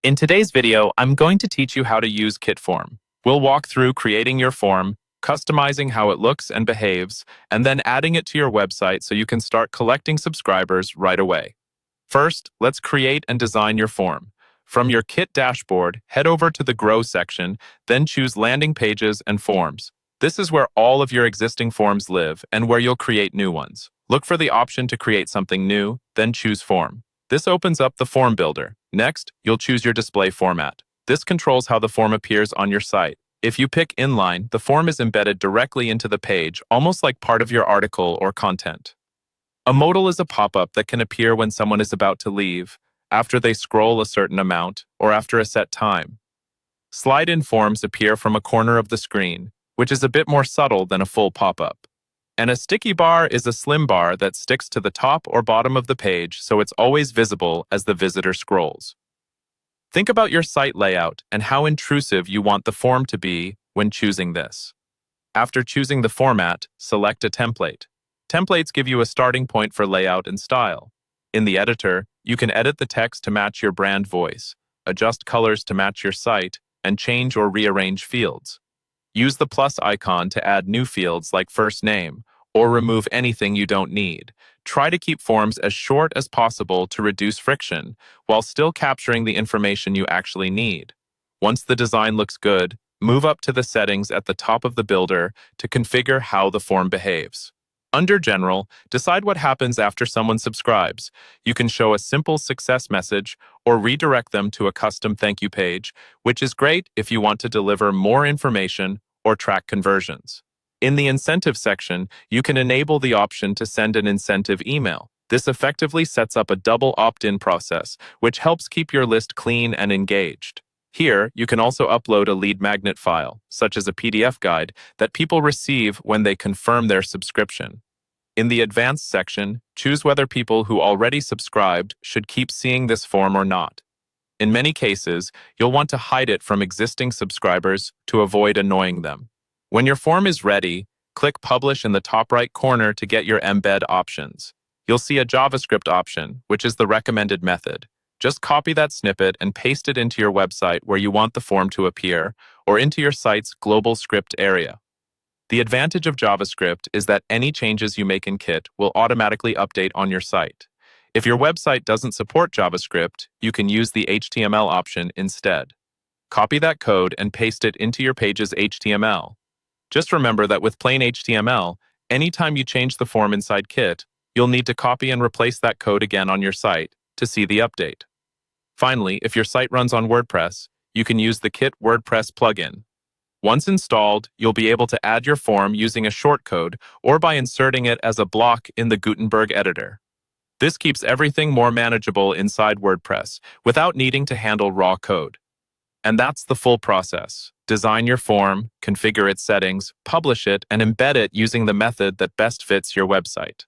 In today's video, I'm going to teach you how to use Kitform. We'll walk through creating your form, customizing how it looks and behaves, and then adding it to your website so you can start collecting subscribers right away. First, let's create and design your form. From your Kit dashboard, head over to the Grow section, then choose Landing Pages and Forms. This is where all of your existing forms live and where you'll create new ones. Look for the option to create something new, then choose Form. This opens up the Form Builder. Next, you'll choose your display format. This controls how the form appears on your site. If you pick Inline, the form is embedded directly into the page, almost like part of your article or content. A modal is a pop-up that can appear when someone is about to leave, after they scroll a certain amount, or after a set time. Slide-in forms appear from a corner of the screen, which is a bit more subtle than a full pop-up. And a sticky bar is a slim bar that sticks to the top or bottom of the page so it's always visible as the visitor scrolls. Think about your site layout and how intrusive you want the form to be when choosing this. After choosing the format, select a template. Templates give you a starting point for layout and style. In the editor, you can edit the text to match your brand voice, adjust colors to match your site, and change or rearrange fields. Use the plus icon to add new fields like first name, or remove anything you don't need. Try to keep forms as short as possible to reduce friction, while still capturing the information you actually need. Once the design looks good, move up to the settings at the top of the builder to configure how the form behaves. Under General, decide what happens after someone subscribes. You can show a simple success message or redirect them to a custom thank you page, which is great if you want to deliver more information or track conversions. In the incentive section, you can enable the option to send an incentive email. This effectively sets up a double opt-in process, which helps keep your list clean and engaged. Here, you can also upload a lead magnet file, such as a PDF guide, that people receive when they confirm their subscription. In the Advanced section, choose whether people who already subscribed should keep seeing this form or not. In many cases, you'll want to hide it from existing subscribers to avoid annoying them. When your form is ready, click Publish in the top right corner to get your embed options. You'll see a JavaScript option, which is the recommended method. Just copy that snippet and paste it into your website where you want the form to appear, or into your site's global script area. The advantage of JavaScript is that any changes you make in Kit will automatically update on your site. If your website doesn't support JavaScript, you can use the HTML option instead. Copy that code and paste it into your page's HTML. Just remember that with plain HTML, anytime you change the form inside Kit, you'll need to copy and replace that code again on your site to see the update. Finally, if your site runs on WordPress, you can use the Kit WordPress plugin. Once installed, you'll be able to add your form using a shortcode or by inserting it as a block in the Gutenberg editor. This keeps everything more manageable inside WordPress without needing to handle raw code. And that's the full process. Design your form, configure its settings, publish it, and embed it using the method that best fits your website.